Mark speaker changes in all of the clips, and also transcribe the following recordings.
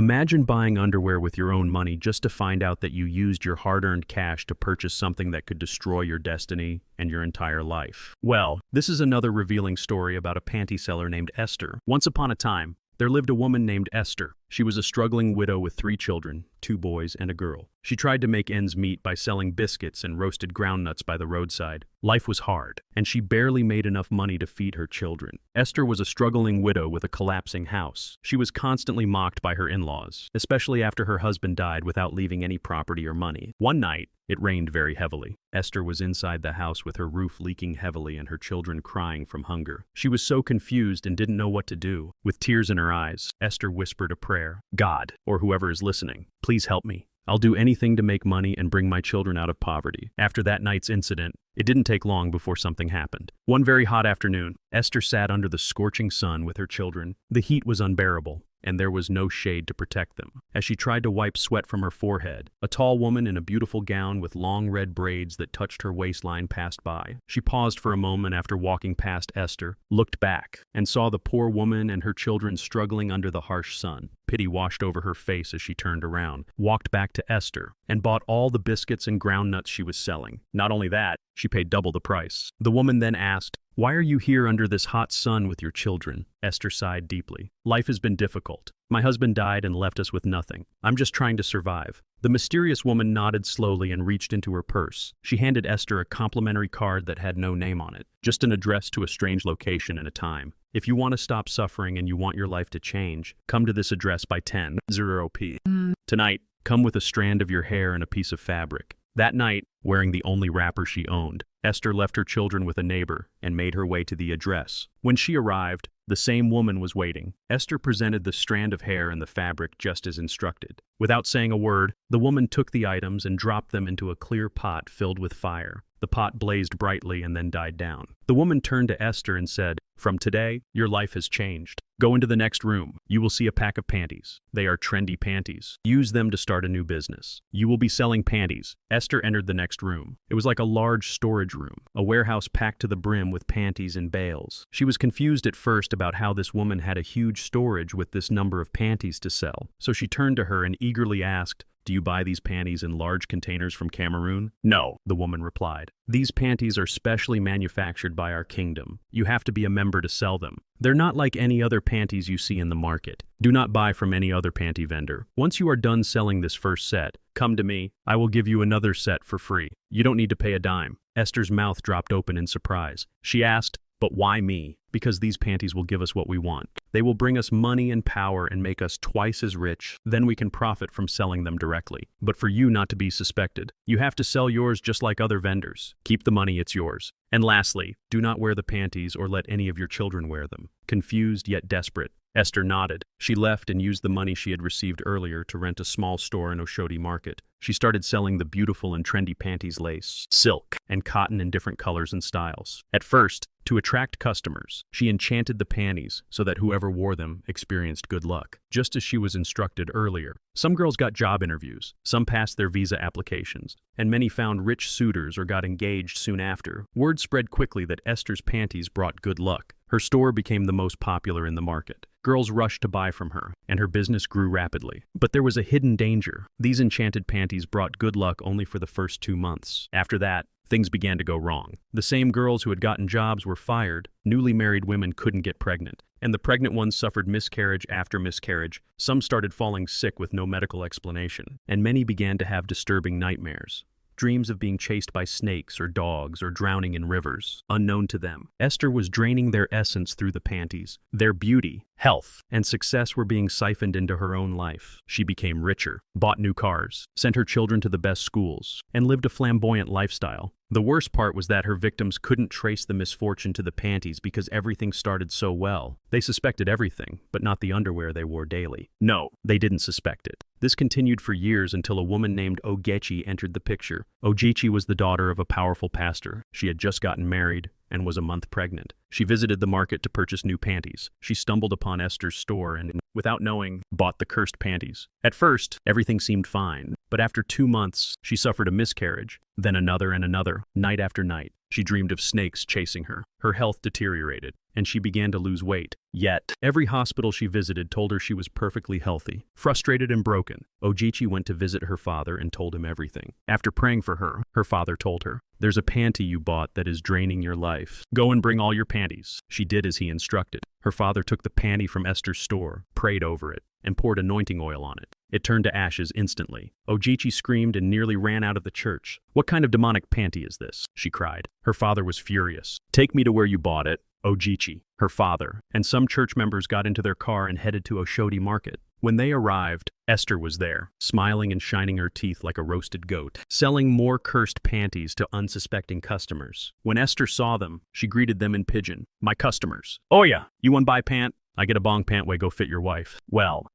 Speaker 1: Imagine buying underwear with your own money just to find out that you used your hard-earned cash to purchase something that could destroy your destiny and your entire life. Well, this is another revealing story about a panty seller named Esther. Once upon a time, there lived a woman named Esther. She was a struggling widow with 3 children, 2 boys and a girl. She tried to make ends meet by selling biscuits and roasted groundnuts by the roadside. Life was hard, and she barely made enough money to feed her children. Esther was a struggling widow with a collapsing house. She was constantly mocked by her in-laws, especially after her husband died without leaving any property or money. One night, it rained very heavily. Esther was inside the house with her roof leaking heavily and her children crying from hunger. She was so confused and didn't know what to do. With tears in her eyes, Esther whispered a prayer. God, or whoever is listening, please help me. I'll do anything to make money and bring my children out of poverty. After that night's incident, it didn't take long before something happened. One very hot afternoon, Esther sat under the scorching sun with her children. The heat was unbearable, and there was no shade to protect them. As she tried to wipe sweat from her forehead, a tall woman in a beautiful gown with long red braids that touched her waistline passed by. She paused for a moment after walking past Esther, looked back, and saw the poor woman and her children struggling under the harsh sun. Pity washed over her face as she turned around, walked back to Esther, and bought all the biscuits and groundnuts she was selling. Not only that, she paid double the price. The woman then asked, "Why are you here under this hot sun with your children?" Esther sighed deeply. "Life has been difficult. My husband died and left us with nothing. I'm just trying to survive." The mysterious woman nodded slowly and reached into her purse. She handed Esther a complimentary card that had no name on it, just an address to a strange location and a time. "If you want to stop suffering and you want your life to change, come to this address by 10:00 p.m. Tonight, come with a strand of your hair and a piece of fabric." That night, wearing the only wrapper she owned, Esther left her children with a neighbor and made her way to the address. When she arrived, the same woman was waiting. Esther presented the strand of hair and the fabric just as instructed. Without saying a word, the woman took the items and dropped them into a clear pot filled with fire. The pot blazed brightly and then died down. The woman turned to Esther and said, "From today, your life has changed. Go into the next room. You will see a pack of panties. They are trendy panties. Use them to start a new business. You will be selling panties." Esther entered the next room. It was like a large storage room, a warehouse packed to the brim with panties in bales. She was confused at first about how this woman had a huge storage with this number of panties to sell. So she turned to her and eagerly asked, "Do you buy these panties in large containers from Cameroon?" "No," the woman replied. "These panties are specially manufactured by our kingdom. You have to be a member to sell them. They're not like any other panties you see in the market. Do not buy from any other panty vendor. Once you are done selling this first set, come to me. I will give you another set for free. You don't need to pay a dime." Esther's mouth dropped open in surprise. She asked, "But why me?" "Because these panties will give us what we want. They will bring us money and power and make us twice as rich. Then we can profit from selling them directly. But for you not to be suspected, you have to sell yours just like other vendors. Keep the money, it's yours. And lastly, do not wear the panties or let any of your children wear them." Confused yet desperate, Esther nodded. She left and used the money she had received earlier to rent a small store in Oshodi Market. She started selling the beautiful and trendy panties, lace, silk, and cotton in different colors and styles. At first, to attract customers, she enchanted the panties so that whoever wore them experienced good luck, just as she was instructed earlier. Some girls got job interviews, some passed their visa applications, and many found rich suitors or got engaged soon after. Word spread quickly that Esther's panties brought good luck. Her store became the most popular in the market. Girls rushed to buy from her, and her business grew rapidly. But there was a hidden danger. These enchanted panties brought good luck only for the first 2 months. After that, things began to go wrong. The same girls who had gotten jobs were fired, newly married women couldn't get pregnant, and the pregnant ones suffered miscarriage after miscarriage. Some started falling sick with no medical explanation, and many began to have disturbing nightmares. Dreams of being chased by snakes or dogs or drowning in rivers, unknown to them. Esther was draining their essence through the panties. Their beauty, health, and success were being siphoned into her own life. She became richer, bought new cars, sent her children to the best schools, and lived a flamboyant lifestyle. The worst part was that her victims couldn't trace the misfortune to the panties because everything started so well. They suspected everything, but not the underwear they wore daily. No, they didn't suspect it. This continued for years until a woman named Ogechi entered the picture. Ogechi was the daughter of a powerful pastor. She had just gotten married and was a month pregnant. She visited the market to purchase new panties. She stumbled upon Esther's store and, without knowing, bought the cursed panties. At first, everything seemed fine, but after 2 months, she suffered a miscarriage, then another and another, night after night. She dreamed of snakes chasing her. Her health deteriorated, and she began to lose weight. Yet, every hospital she visited told her she was perfectly healthy. Frustrated and broken, Ojichi went to visit her father and told him everything. After praying for her, her father told her, "There's a panty you bought that is draining your life. Go and bring all your panties." She did as he instructed. Her father took the panty from Esther's store, prayed over it, and poured anointing oil on it. It turned to ashes instantly. Ojichi screamed and nearly ran out of the church. "What kind of demonic panty is this?" she cried. Her father was furious. "Take me to where you bought it." Ojichi, her father, and some church members got into their car and headed to Oshodi Market. When they arrived, Esther was there, smiling and shining her teeth like a roasted goat, selling more cursed panties to unsuspecting customers. When Esther saw them, she greeted them in pidgin. "My customers. Oh yeah, you want buy pant? I get a bong pant way go fit your wife." Well,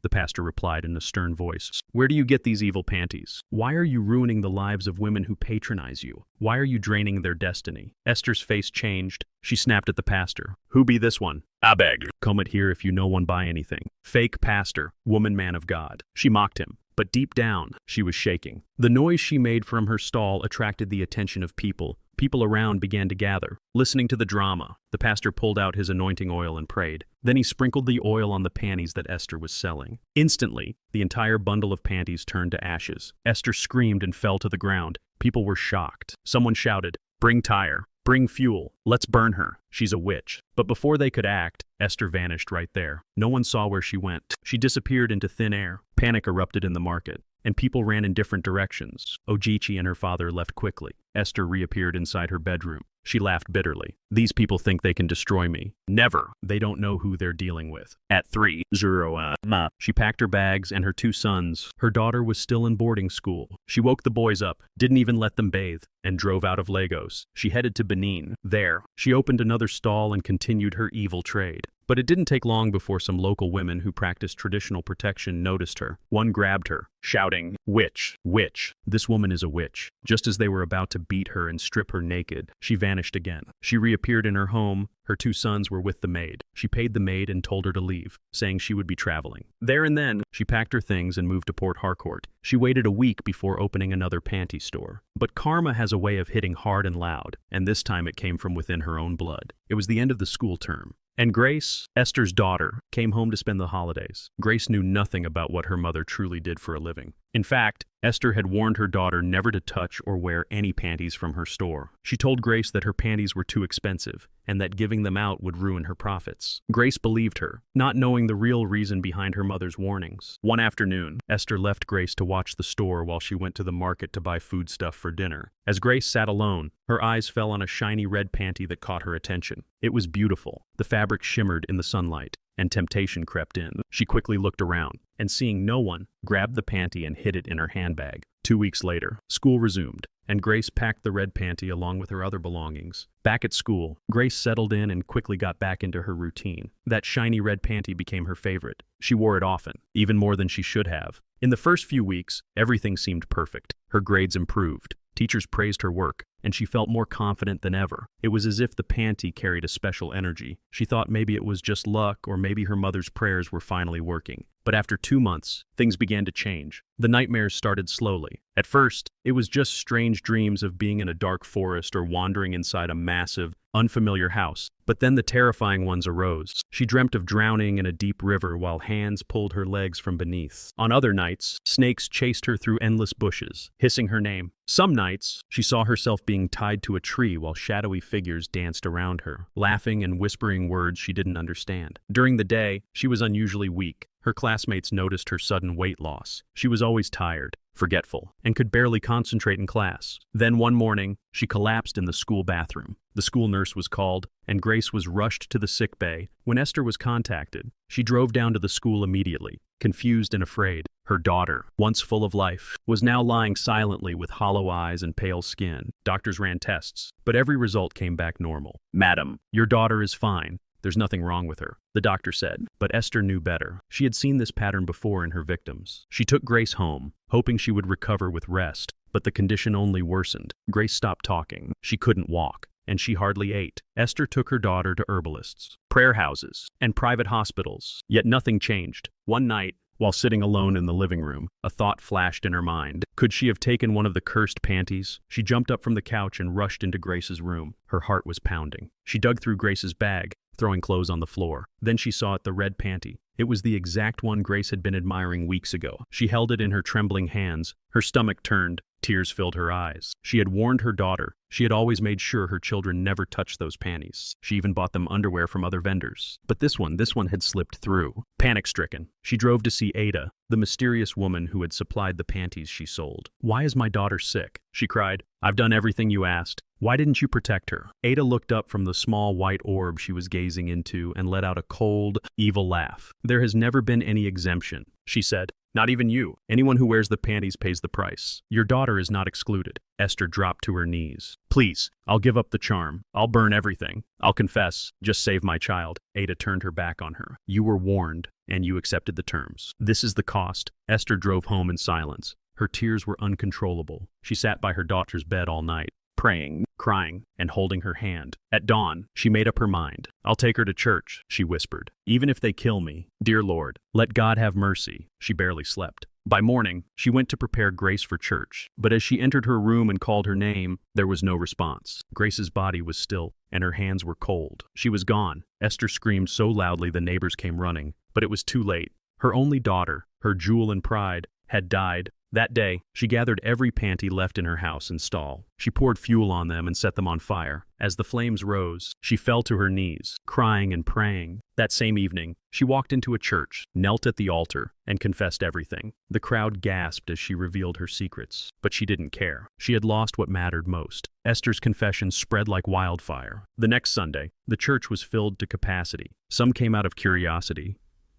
Speaker 1: the pastor replied in a stern voice. "Where do you get these evil panties? Why are you ruining the lives of women who patronize you? Why are you draining their destiny?" Esther's face changed. She snapped at the pastor. "Who be this one? I beg. Come it here if you no one buy anything." Fake pastor, woman man of God. She mocked him. But deep down, she was shaking. The noise she made from her stall attracted the attention of people. People around began to gather, listening to the drama. The pastor pulled out his anointing oil and prayed. Then he sprinkled the oil on the panties that Esther was selling. Instantly, the entire bundle of panties turned to ashes. Esther screamed and fell to the ground. People were shocked. Someone shouted, "Bring tire. Bring fuel. Let's burn her. She's a witch." But before they could act, Esther vanished right there. No one saw where she went. She disappeared into thin air. Panic erupted in the market, and people ran in different directions. Ojichi and her father left quickly. Esther reappeared inside her bedroom. She laughed bitterly. "These people think they can destroy me. Never. They don't know who they're dealing with." At 3:00 she packed her bags and her 2 sons. Her daughter was still in boarding school. She woke the boys up, didn't even let them bathe, and drove out of Lagos. She headed to Benin. There, she opened another stall and continued her evil trade. But it didn't take long before some local women who practiced traditional protection noticed her. One grabbed her, shouting, "Witch! Witch! This woman is a witch." Just as they were about to beat her and strip her naked, she vanished again. She reappeared in her home. Her 2 sons were with the maid. She paid the maid and told her to leave, saying she would be traveling. There and then, she packed her things and moved to Port Harcourt. She waited a week before opening another panty store. But karma has a way of hitting hard and loud, and this time it came from within her own blood. It was the end of the school term. And Grace, Esther's daughter, came home to spend the holidays. Grace knew nothing about what her mother truly did for a living. In fact, Esther had warned her daughter never to touch or wear any panties from her store. She told Grace that her panties were too expensive and that giving them out would ruin her profits. Grace believed her, not knowing the real reason behind her mother's warnings. One afternoon, Esther left Grace to watch the store while she went to the market to buy foodstuff for dinner. As Grace sat alone, her eyes fell on a shiny red panty that caught her attention. It was beautiful. The fabric shimmered in the sunlight, and temptation crept in. She quickly looked around, and seeing no one, grabbed the panty and hid it in her handbag. 2 weeks later, school resumed, and Grace packed the red panty along with her other belongings. Back at school, Grace settled in and quickly got back into her routine. That shiny red panty became her favorite. She wore it often, even more than she should have. In the first few weeks, everything seemed perfect. Her grades improved. Teachers praised her work, and she felt more confident than ever. It was as if the panty carried a special energy. She thought maybe it was just luck, or maybe her mother's prayers were finally working. But after 2 months, things began to change. The nightmares started slowly. At first, it was just strange dreams of being in a dark forest or wandering inside a massive, unfamiliar house. But then the terrifying ones arose. She dreamt of drowning in a deep river while hands pulled her legs from beneath. On other nights, snakes chased her through endless bushes, hissing her name. Some nights, she saw herself being tied to a tree while shadowy figures danced around her, laughing and whispering words she didn't understand. During the day, she was unusually weak. Her classmates noticed her sudden weight loss. She was always tired, forgetful, and could barely concentrate in class. Then one morning, she collapsed in the school bathroom. The school nurse was called, and Grace was rushed to the sick bay. When Esther was contacted, she drove down to the school immediately, confused and afraid. Her daughter, once full of life, was now lying silently with hollow eyes and pale skin. Doctors ran tests, but every result came back normal. "Madam, your daughter is fine. There's nothing wrong with her," the doctor said. But Esther knew better. She had seen this pattern before in her victims. She took Grace home, hoping she would recover with rest, but the condition only worsened. Grace stopped talking. She couldn't walk, and she hardly ate. Esther took her daughter to herbalists, prayer houses, and private hospitals. Yet nothing changed. One night, While sitting alone in the living room, a thought flashed in her mind. Could she have taken one of the cursed panties? She jumped up from the couch and rushed into Grace's room. Her heart was pounding. She dug through Grace's bag, throwing clothes on the floor. Then she saw it, the red panty. It was the exact one Grace had been admiring weeks ago. She held it in her trembling hands. Her stomach turned. Tears filled her eyes. She had warned her daughter. She had always made sure her children never touched those panties. She even bought them underwear from other vendors. But this one had slipped through. Panic-stricken, she drove to see Ada, the mysterious woman who had supplied the panties she sold. "Why is my daughter sick?" she cried. "I've done everything you asked. Why didn't you protect her?" Ada looked up from the small white orb she was gazing into and let out a cold, evil laugh. "There has never been any exemption," she said. "Not even you. Anyone who wears the panties pays the price. Your daughter is not excluded." Esther dropped to her knees. "Please, I'll give up the charm. I'll burn everything. I'll confess. Just save my child." Ada turned her back on her. "You were warned, and you accepted the terms. This is the cost." Esther drove home in silence. Her tears were uncontrollable. She sat by her daughter's bed all night, praying, crying, and holding her hand. At dawn, she made up her mind. "I'll take her to church," she whispered. "Even if they kill me, dear Lord, let God have mercy." She barely slept. By morning, she went to prepare Grace for church. But as she entered her room and called her name, there was no response. Grace's body was still, and her hands were cold. She was gone. Esther screamed so loudly the neighbors came running. But it was too late. Her only daughter, her jewel and pride, had died. That day, she gathered every panty left in her house and stall. She poured fuel on them and set them on fire. As the flames rose, she fell to her knees, crying and praying. That same evening, she walked into a church, knelt at the altar, and confessed everything. The crowd gasped as she revealed her secrets, but she didn't care. She had lost what mattered most. Esther's confession spread like wildfire. The next Sunday, the church was filled to capacity. Some came out of curiosity.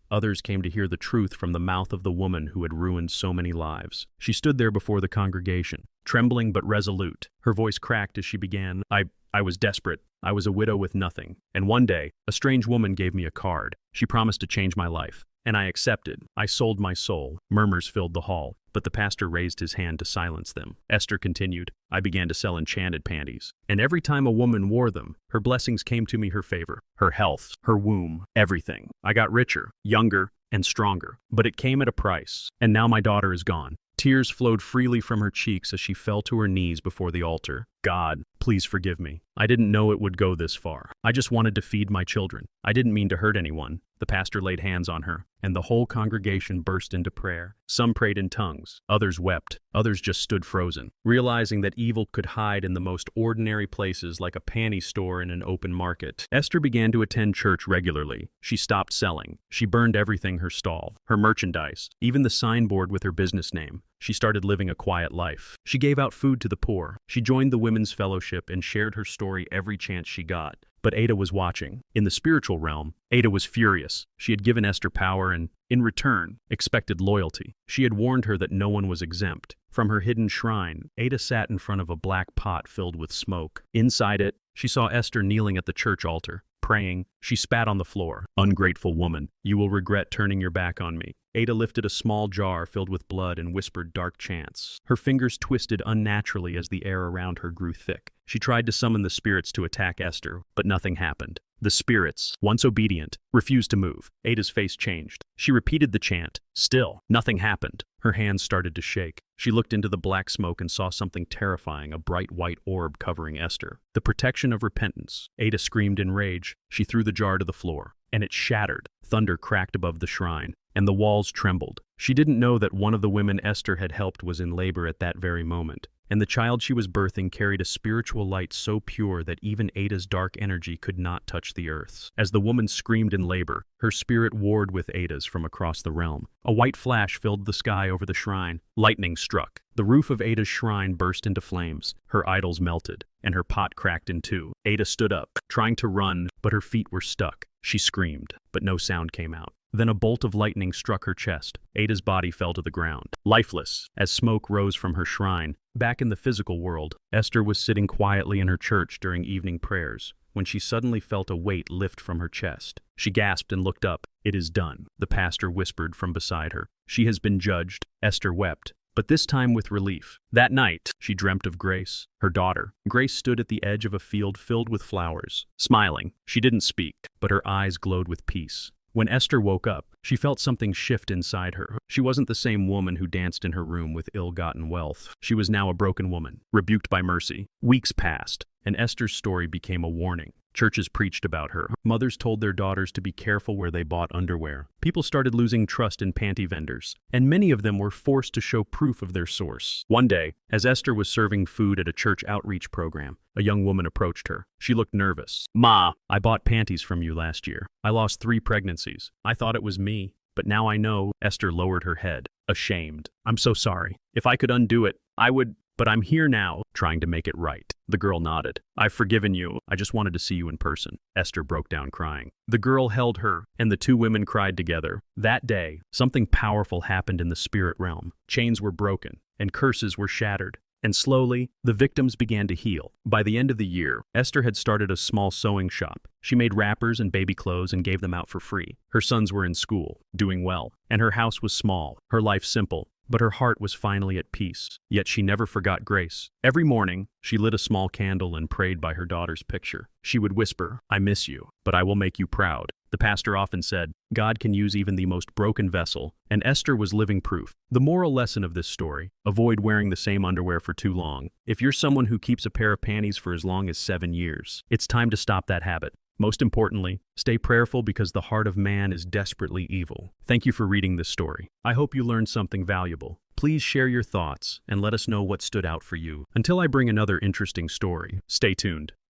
Speaker 1: Others came to hear the truth from the mouth of the woman who had ruined so many lives. She stood there before the congregation, trembling but resolute. Her voice cracked as she began, I was desperate. I was a widow with nothing. And one day, a strange woman gave me a card. She promised to change my life. And I accepted. I sold my soul." Murmurs filled the hall, but the pastor raised his hand to silence them. Esther continued, "I began to sell enchanted panties. And every time a woman wore them, her blessings came to me, her favor, her health, her womb, everything. I got richer, younger, and stronger. But it came at a price. And now my daughter is gone." Tears flowed freely from her cheeks as she fell to her knees before the altar. "God, please forgive me. I didn't know it would go this far. I just wanted to feed my children. I didn't mean to hurt anyone." The pastor laid hands on her, and the whole congregation burst into prayer. Some prayed in tongues, others wept, others just stood frozen, realizing that evil could hide in the most ordinary places like a panty store in an open market. Esther began to attend church regularly. She stopped selling. She burned everything her stall, her merchandise, even the signboard with her business name. She started living a quiet life. She gave out food to the poor. She joined the women's fellowship and shared her story every chance she got. But Ada was watching. In the spiritual realm, Ada was furious. She had given Esther power and, in return, expected loyalty. She had warned her that no one was exempt. From her hidden shrine, Ada sat in front of a black pot filled with smoke. Inside it, she saw Esther kneeling at the church altar, praying. She spat on the floor. "Ungrateful woman, you will regret turning your back on me." Ada lifted a small jar filled with blood and whispered dark chants. Her fingers twisted unnaturally as the air around her grew thick. She tried to summon the spirits to attack Esther, but nothing happened. The spirits, once obedient, refused to move. Ada's face changed. She repeated the chant. Still, nothing happened. Her hands started to shake. She looked into the black smoke and saw something terrifying, a bright white orb covering Esther. The protection of repentance. Ada screamed in rage. She threw the jar to the floor, and it shattered. Thunder cracked above the shrine, and the walls trembled. She didn't know that one of the women Esther had helped was in labor at that very moment. And the child she was birthing carried a spiritual light so pure that even Ada's dark energy could not touch the earth. As the woman screamed in labor, her spirit warred with Ada's from across the realm. A white flash filled the sky over the shrine. Lightning struck. The roof of Ada's shrine burst into flames. Her idols melted, and her pot cracked in two. Ada stood up, trying to run, but her feet were stuck. She screamed, but no sound came out. Then a bolt of lightning struck her chest. Ada's body fell to the ground, lifeless, as smoke rose from her shrine. Back in the physical world, Esther was sitting quietly in her church during evening prayers, when she suddenly felt a weight lift from her chest. She gasped and looked up. "It is done," the pastor whispered from beside her. "She has been judged." Esther wept, but this time with relief. That night, she dreamt of Grace, her daughter. Grace stood at the edge of a field filled with flowers, smiling. She didn't speak, but her eyes glowed with peace. When Esther woke up, She felt something shift inside her. She wasn't the same woman who danced in her room with ill-gotten wealth. She was now a broken woman, rebuked by mercy. Weeks passed, and Esther's story became a warning. Churches preached about her. Mothers told their daughters to be careful where they bought underwear. People started losing trust in panty vendors, and many of them were forced to show proof of their source. One day, as Esther was serving food at a church outreach program, a young woman approached her. She looked nervous. "Ma, I bought panties from you last year. I lost 3 pregnancies. I thought it was me, but now I know." Esther lowered her head, ashamed. "I'm so sorry. If I could undo it, I would. But I'm here now, trying to make it right." The girl nodded. "I've forgiven you. I just wanted to see you in person." Esther broke down crying. The girl held her, and the 2 women cried together. That day, something powerful happened in the spirit realm. Chains were broken, and curses were shattered. And slowly, the victims began to heal. By the end of the year, Esther had started a small sewing shop. She made wrappers and baby clothes and gave them out for free. Her sons were in school, doing well, and her house was small, her life simple. But her heart was finally at peace. Yet she never forgot grace. Every morning, she lit a small candle and prayed by her daughter's picture. She would whisper, "I miss you, but I will make you proud." The pastor often said, "God can use even the most broken vessel," and Esther was living proof. The moral lesson of this story: avoid wearing the same underwear for too long. If you're someone who keeps a pair of panties for as long as 7 years, it's time to stop that habit. Most importantly, stay prayerful because the heart of man is desperately evil. Thank you for reading this story. I hope you learned something valuable. Please share your thoughts and let us know what stood out for you. Until I bring another interesting story, stay tuned.